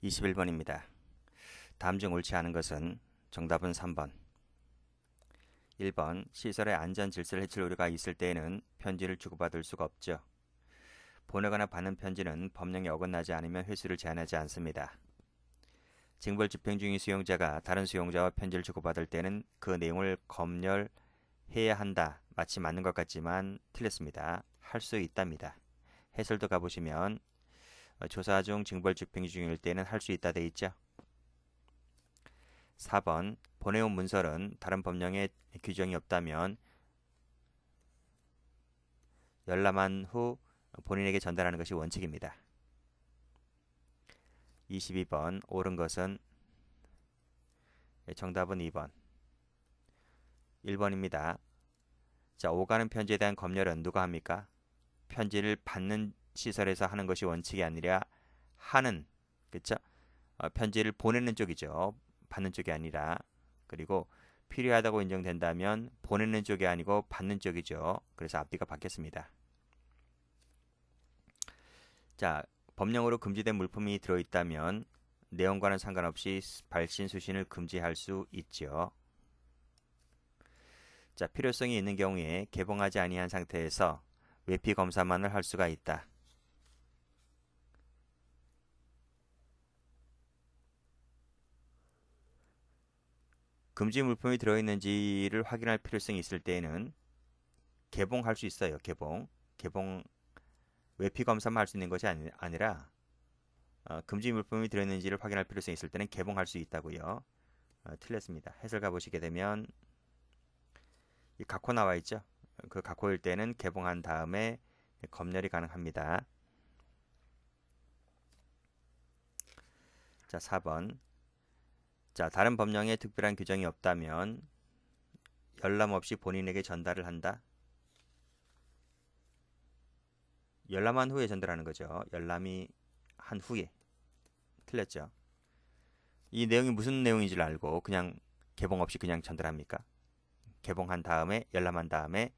21번입니다. 다음 중 옳지 않은 것은 정답은 3번. 1번 시설의 안전 질서를 해칠 우려가 있을 때에는 편지를 주고받을 수가 없죠. 보내거나 받는 편지는 법령에 어긋나지 않으면 회수를 제한하지 않습니다. 징벌 집행 중인 수용자가 다른 수용자와 편지를 주고받을 때는 그 내용을 검열해야 한다. 마치 맞는 것 같지만 틀렸습니다. 할 수 있답니다. 해설도 가보시면 조사 중 징벌 집행 중일 때는 할 수 있다 돼 있죠. 4번 보내온 문서는 다른 법령에 규정이 없다면 열람한 후 본인에게 전달하는 것이 원칙입니다. 22번 옳은 것은 정답은 2번. 1번입니다. 자, 오가는 편지에 대한 검열은 누가 합니까? 편지를 받는 시설에서 하는 것이 원칙이 아니라 하는, 그쵸? 편지를 보내는 쪽이죠. 받는 쪽이 아니라. 그리고 필요하다고 인정된다면 보내는 쪽이 아니고 받는 쪽이죠. 그래서 앞뒤가 바뀌었습니다. 자, 법령으로 금지된 물품이 들어있다면 내용과는 상관없이 발신 수신을 금지할 수 있죠. 자, 필요성이 있는 경우에 개봉하지 아니한 상태에서 외피 검사만을 할 수가 있다. 금지 물품이 들어있는지를 확인할 필요성이 있을 때에는 개봉할 수 있어요. 개봉 외피 검사만 할 수 있는 것이 아니라 금지 물품이 들어있는지를 확인할 필요성이 있을 때는 개봉할 수 있다고요. 틀렸습니다. 해설 가보시게 되면 이 각호 나와 있죠. 그 각호일 때는 개봉한 다음에 검열이 가능합니다. 자, 4번. 자, 다른 법령에 특별한 규정이 없다면 열람 없이 본인에게 전달을 한다. 열람한 후에 전달하는 거죠. 열람이 한 후에. 틀렸죠. 이 내용이 무슨 내용인지를 알고 그냥 개봉 없이 그냥 전달합니까? 개봉한 다음에 열람한 다음에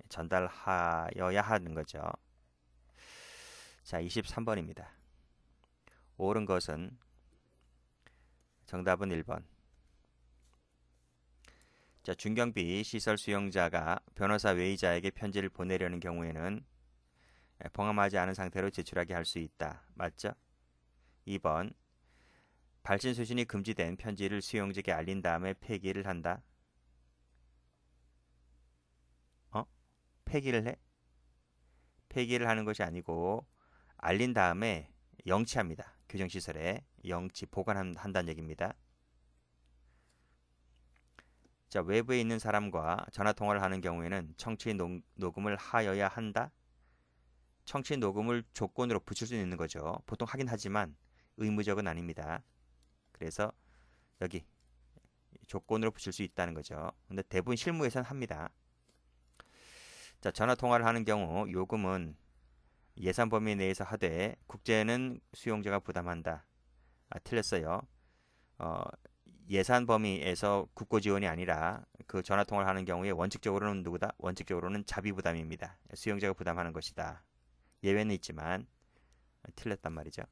전달하여야 하는 거죠. 자, 23번입니다. 옳은 것은 정답은 1번. 자, 중경비 시설 수용자가 변호사 외의자에게 편지를 보내려는 경우에는 봉함하지 않은 상태로 제출하게 할 수 있다. 맞죠? 2번. 발신 수신이 금지된 편지를 수용자에게 알린 다음에 폐기를 한다. 폐기를 해? 폐기를 하는 것이 아니고 알린 다음에 영치합니다. 교정시설에 영치 보관한다는 얘기입니다. 자, 외부에 있는 사람과 전화통화를 하는 경우에는 청취 녹음을 하여야 한다. 청취 녹음을 조건으로 붙일 수 있는 거죠. 보통 하긴 하지만 의무적은 아닙니다. 그래서 여기 조건으로 붙일 수 있다는 거죠. 근데 대부분 실무에서는 합니다. 자, 전화 통화를 하는 경우 요금은 예산 범위 내에서 하되 국제는 수용자가 부담한다. 틀렸어요. 어, 예산 범위에서 국고 지원이 아니라 그 전화 통화를 하는 경우에 원칙적으로는 누구다? 원칙적으로는 자비 부담입니다. 수용자가 부담하는 것이다. 예외는 있지만 틀렸단 말이죠.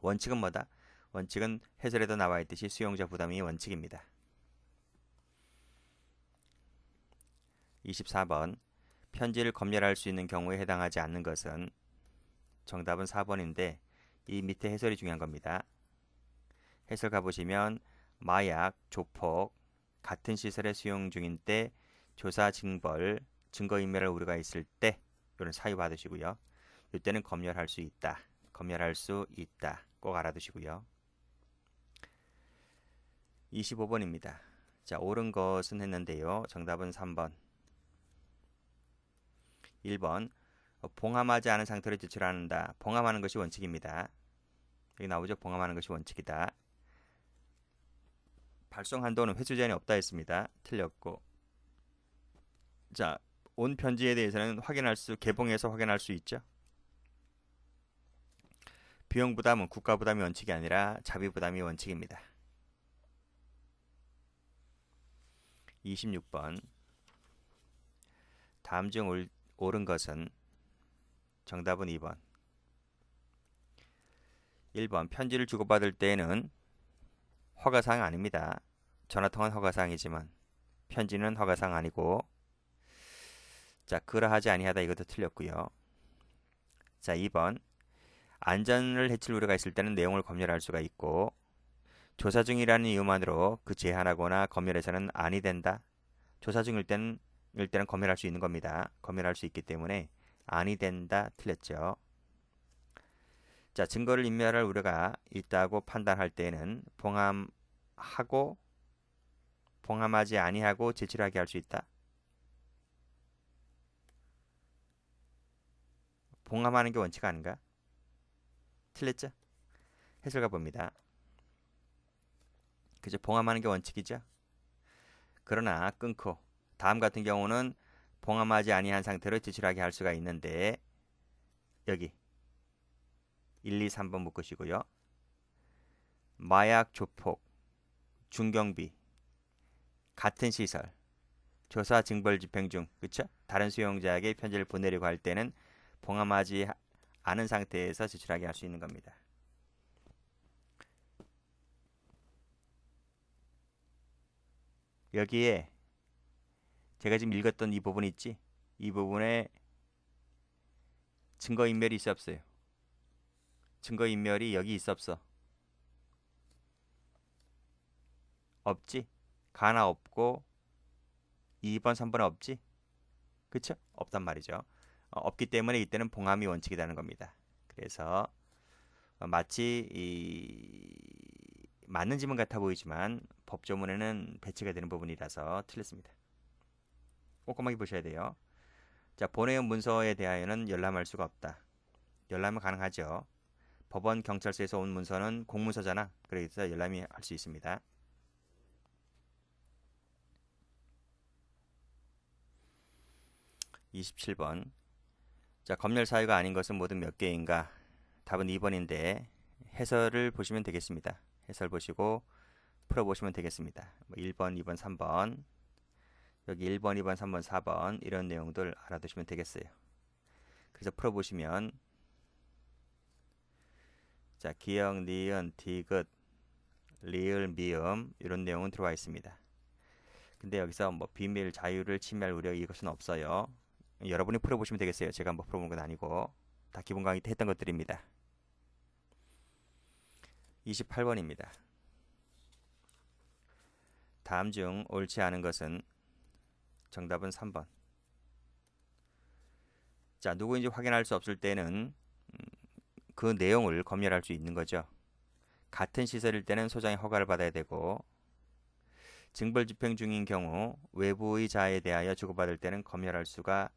원칙은 뭐다? 원칙은 해설에도 나와 있듯이 수용자 부담이 원칙입니다. 24번. 편지를 검열할 수 있는 경우에 해당하지 않는 것은 정답은 4번인데 이 밑에 해설이 중요한 겁니다. 해설 가보시면 마약, 조폭, 같은 시설에 수용 중인 때 조사 징벌, 증거인멸할 우려가 있을 때 이런 사유 받으시고요. 이때는 검열할 수 있다. 검열할 수 있다. 꼭 알아두시고요. 25번입니다. 자, 옳은 것은 했는데요. 정답은 3번. 1번. 봉함하지 않은 상태로 제출한다. 봉함하는 것이 원칙입니다. 여기 나오죠. 봉함하는 것이 원칙이다. 발송 한도는 회수 제한이 없다 했습니다. 틀렸고. 자, 온 편지에 대해서는 개봉해서 확인할 수 있죠. 비용 부담은 국가 부담이 원칙이 아니라 자비 부담이 원칙입니다. 26번. 다음 중 옳은 것은 정답은 2번. 1번 편지를 주고받을 때에는 허가사항 아닙니다. 전화통화는 허가사항이지만 편지는 허가사항 아니고 자 그러하지 아니하다 이것도 틀렸고요. 자 2번 안전을 해칠 우려가 있을 때는 내용을 검열할 수가 있고 조사 중이라는 이유만으로 그 제한하거나 검열해서는 아니 된다. 조사 중일 때는 검열할 수 있는 겁니다. 검열할 수 있기 때문에 아니 된다 틀렸죠. 자 증거를 인멸할 우려가 있다고 판단할 때에는 봉함하고 봉함하지 아니하고 제출하게 할 수 있다. 봉함하는 게 원칙 아닌가? 틀렸죠? 해설가 봅니다. 그죠? 봉함하는 게 원칙이죠. 그러나 끊고 다음 같은 경우는 봉함하지 아니한 상태로 제출하게 할 수가 있는데 여기 1, 2, 3번 묶으시고요. 마약 조폭, 중경비, 같은 시설, 조사 징벌 집행 중, 그쵸? 다른 수용자에게 편지를 보내려고 할 때는 봉함하지 않은 상태에서 제출하게 할 수 있는 겁니다. 여기에 제가 지금 읽었던 이 부분 있지? 이 부분에 증거인멸이 있어 없어요? 증거인멸이 여기 있어 없어? 없지? 가나 없고 2번, 3번은 없지? 그쵸? 없단 말이죠. 없기 때문에 이때는 봉함이 원칙이라는 겁니다. 그래서 마치 맞는 지문 같아 보이지만 법조문에는 배치가 되는 부분이라서 틀렸습니다. 꼼꼼하게 보셔야 돼요. 자, 보내온 문서에 대하여는 열람할 수가 없다. 열람은 가능하죠. 법원, 경찰서에서 온 문서는 공문서잖아. 그래서 열람이 할 수 있습니다. 27번. 자, 검열 사유가 아닌 것은 모두 몇 개인가? 답은 2번인데 해설을 보시면 되겠습니다. 해설 보시고 풀어보시면 되겠습니다. 1번, 2번, 3번 여기 1번, 2번, 3번, 4번 이런 내용들 알아두시면 되겠어요. 그래서 풀어보시면 자 기역, 니은, 디귿, 리을, 미음 이런 내용은 들어와 있습니다. 근데 여기서 뭐 비밀, 자유를 침해할 우려 이것은 없어요. 여러분이 풀어보시면 되겠어요. 제가 한번 풀어본 건 아니고 다 기본 강의 때 했던 것들입니다. 28번입니다. 다음 중 옳지 않은 것은 정답은 3번. 자, 누구인지 확인할 수 없을 때는 그 내용을 검열할 수 있는 거죠. 같은 시설일 때는 소장의 허가를 받아야 되고 징벌 집행 중인 경우 외부의 자에 대하여 주고받을 때는 검열할 수가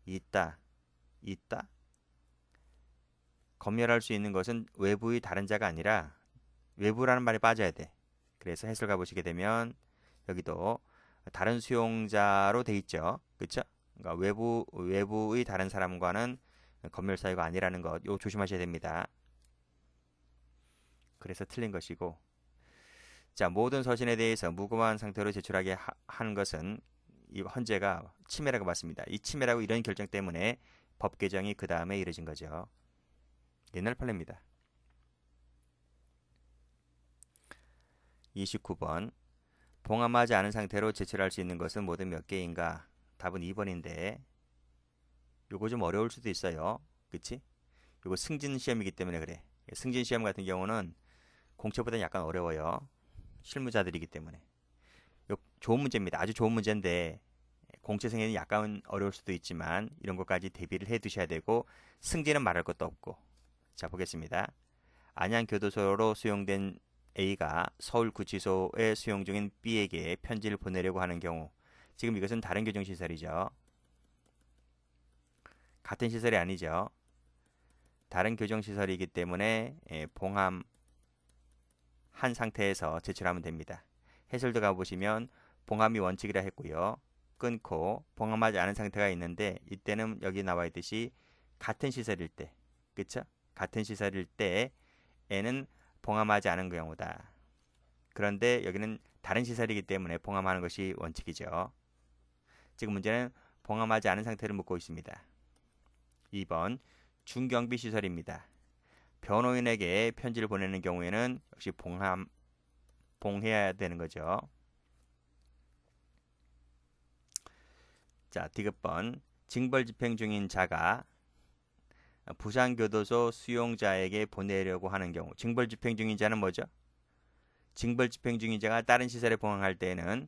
있다. 있다? 검열할 수 있는 것은 외부의 다른 자가 아니라 외부라는 말이 빠져야 돼. 그래서 해설가 보시게 되면 여기도 다른 수용자로 돼 있죠. 그렇죠? 그러니까 외부의 다른 사람과는 검열 사유가 아니라는 것, 요 조심하셔야 됩니다. 그래서 틀린 것이고, 자 모든 서신에 대해서 무고한 상태로 제출하게 하는 것은 이 헌재가 침해라고 봤습니다. 이 침해라고 이런 결정 때문에 법 개정이 그 다음에 이뤄진 거죠. 옛날 판례입니다. 29번 봉함하지 않은 상태로 제출할 수 있는 것은 모두 몇 개인가? 답은 2번인데 요거 좀 어려울 수도 있어요. 그치? 요거 승진 시험이기 때문에 그래. 승진 시험 같은 경우는 공채보다는 약간 어려워요. 실무자들이기 때문에. 요 좋은 문제입니다. 아주 좋은 문제인데 공채생에는 약간 어려울 수도 있지만 이런 것까지 대비를 해 두셔야 되고 승진은 말할 것도 없고. 자 보겠습니다. 안양교도소로 수용된 A가 서울구치소에 수용 중인 B에게 편지를 보내려고 하는 경우 지금 이것은 다른 교정시설이죠. 같은 시설이 아니죠. 다른 교정시설이기 때문에 봉함한 상태에서 제출하면 됩니다. 해설도 가보시면 봉함이 원칙이라 했고요. 끊고 봉함하지 않은 상태가 있는데 이때는 여기 나와 있듯이 같은 시설일 때 그쵸? 같은 시설일 때에는 봉함하지 않은 경우다. 그런데 여기는 다른 시설이기 때문에 봉함하는 것이 원칙이죠. 지금 문제는 봉함하지 않은 상태를 묻고 있습니다. 2번 중경비 시설입니다. 변호인에게 편지를 보내는 경우에는 역시 봉해야 되는 거죠. 자, 디귿번. 징벌 집행 중인 자가 부산교도소 수용자에게 보내려고 하는 경우. 징벌 집행 중인 자는 뭐죠? 징벌 집행 중인 자가 다른 시설에 봉함할 때에는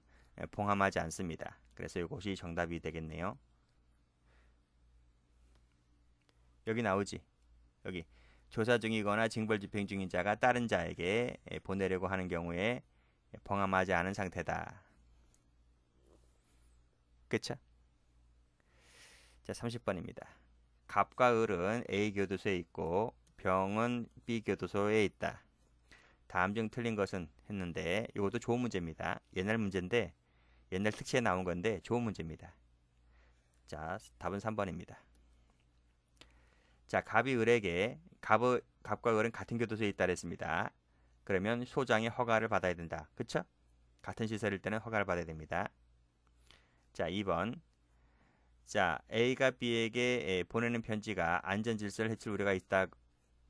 봉함하지 않습니다. 그래서 이것이 정답이 되겠네요. 여기 나오지? 여기 조사 중이거나 징벌 집행 중인 자가 다른 자에게 보내려고 하는 경우에 봉함하지 않은 상태다. 그쵸? 자, 30번입니다. 갑과 을은 A 교도소에 있고 병은 B 교도소에 있다. 다음 중 틀린 것은 했는데 이것도 좋은 문제입니다. 옛날 문제인데 옛날 특시에 나온 건데 좋은 문제입니다. 자, 답은 3번입니다. 자, 갑이 을에게 갑과 을은 같은 교도소에 있다 그랬습니다. 그러면 소장의 허가를 받아야 된다. 그쵸? 같은 시설일 때는 허가를 받아야 됩니다. 자, 2번. 자, A가 B에게 보내는 편지가 안전질서를 해칠 우려가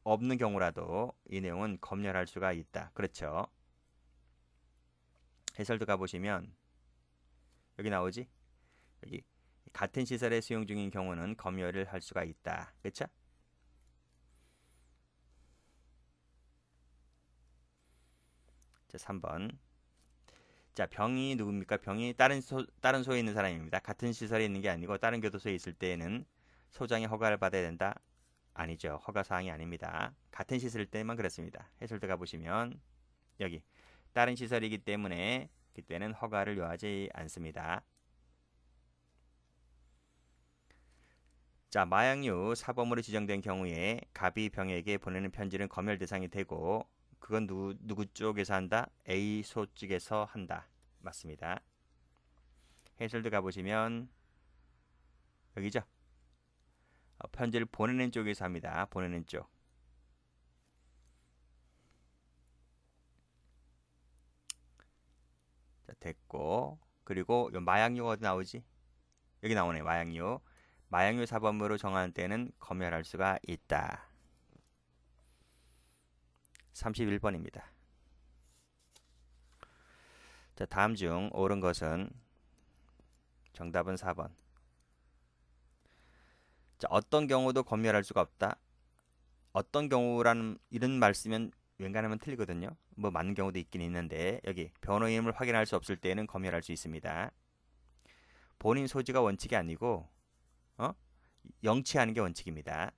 없는 경우라도 이 내용은 검열할 수가 있다. 그렇죠? 해설도 가보시면 여기 나오지? 여기 같은 시설에 수용 중인 경우는 검열을 할 수가 있다. 그렇죠? 자, 3번. 자, 병이 누굽니까? 병이 다른 소에 있는 사람입니다. 같은 시설에 있는 게 아니고 다른 교도소에 있을 때에는 소장의 허가를 받아야 된다? 아니죠. 허가 사항이 아닙니다. 같은 시설일 때만 그렇습니다. 해설 들어가 보시면 여기 다른 시설이기 때문에 그때는 허가를 요하지 않습니다. 자, 마약류 사범으로 지정된 경우에 갑이 병에게 보내는 편지는 검열 대상이 되고 그건 누구 쪽에서 한다? A소 측에서 한다. 맞습니다. 해설도 가보시면 여기죠. 편지를 보내는 쪽에서 합니다. 보내는 쪽. 자, 됐고 그리고 요 마약류가 어디 나오지? 여기 나오네. 마약류. 마약류 사범으로 정하는 때는 검열할 수가 있다. 31번입니다. 자, 다음 중 옳은 것은 정답은 4번. 자, 어떤 경우도 검열할 수가 없다. 어떤 경우라는 이런 말 쓰면 웬간하면 틀리거든요. 뭐 맞는 경우도 있긴 있는데 여기 변호인을 확인할 수 없을 때는 검열할 수 있습니다. 본인 소지가 원칙이 아니고 영치하는 게 원칙입니다.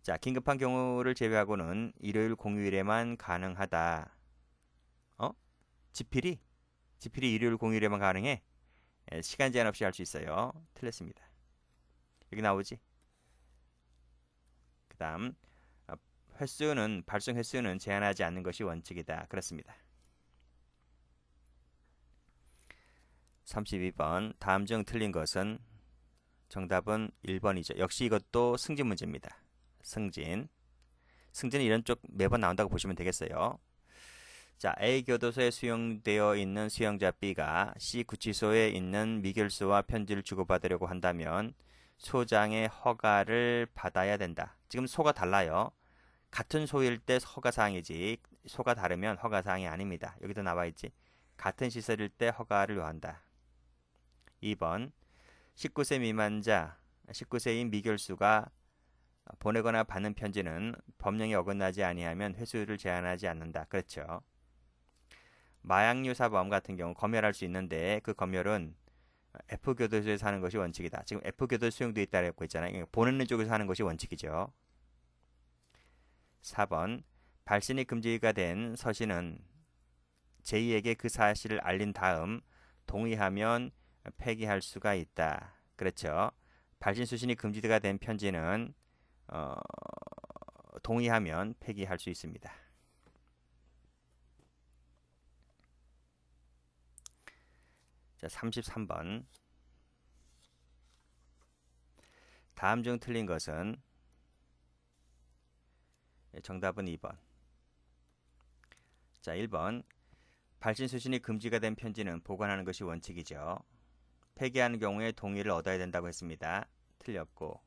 자, 긴급한 경우를 제외하고는 일요일 공휴일에만 가능하다. 지필이 일요일 공휴일에만 가능해. 시간 제한 없이 할 수 있어요. 틀렸습니다. 여기 나오지? 그 다음 발송 횟수는 제한하지 않는 것이 원칙이다. 그렇습니다. 32번. 다음 중 틀린 것은 정답은 1번이죠. 역시 이것도 승진 문제입니다. 승진은 이런 쪽 매번 나온다고 보시면 되겠어요. 자, A 교도소에 수용되어 있는 수용자 B가 C 구치소에 있는 미결소와 편지를 주고받으려고 한다면 소장의 허가를 받아야 된다. 지금 소가 달라요. 같은 소일 때 허가 사항이지 소가 다르면 허가 사항이 아닙니다. 여기도 나와 있지. 같은 시설일 때 허가를 요한다. 2번. 19세 미만자 19세인 미결수가 보내거나 받는 편지는 법령에 어긋나지 아니하면 회수를 제한하지 않는다. 그렇죠. 마약류 사범 같은 경우 검열할 수 있는데 그 검열은 F교도소에서 하는 것이 원칙이다. 지금 F교도소 수용되어 있다고 했잖아요. 보내는 쪽에서 하는 것이 원칙이죠. 4번. 발신이 금지가 된 서신은 제2에게 그 사실을 알린 다음 동의하면 폐기할 수가 있다. 그렇죠. 발신 수신이 금지가 된 편지는 동의하면 폐기할 수 있습니다. 자, 33번. 다음 중 틀린 것은 정답은 2번. 자, 1번. 발신 수신이 금지가 된 편지는 보관하는 것이 원칙이죠. 폐기하는 경우에 동의를 얻어야 된다고 했습니다. 틀렸고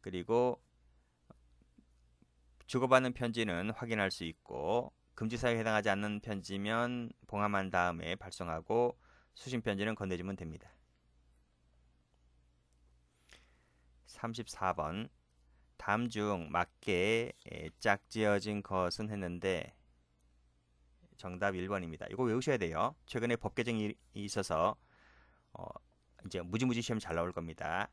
그리고 주고받는 편지는 확인할 수 있고 금지 사유에 해당하지 않는 편지면 봉함한 다음에 발송하고 수신 편지는 건네주면 됩니다. 34번 다음 중 맞게 짝지어진 것은 했는데 정답 1번입니다. 이거 외우셔야 돼요. 최근에 법 개정이 있어서 이제 무지무지 시험 잘 나올 겁니다.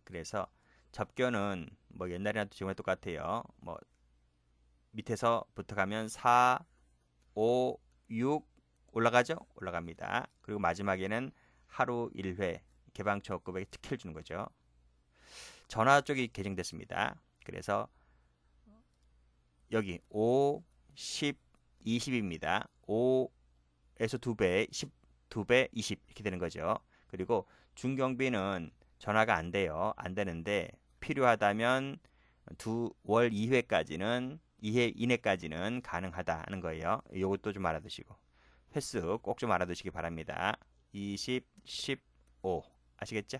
그래서 접견은 뭐 옛날이나 지금이나 똑같아요. 뭐 밑에서부터 가면 4, 5, 6 올라가죠? 올라갑니다. 그리고 마지막에는 하루 1회 개방초급에 특혜를 주는 거죠. 전화 쪽이 개정됐습니다. 그래서 여기 5, 10, 20입니다. 5에서 2배, 10, 2배, 20 이렇게 되는 거죠. 그리고 중경비는 전화가 안 돼요. 안 되는데 필요하다면 2월 2회까지는 2회 이내까지는 가능하다는 거예요. 이것도 좀 알아두시고 횟수 꼭 좀 알아두시기 바랍니다. 20, 15 아시겠죠?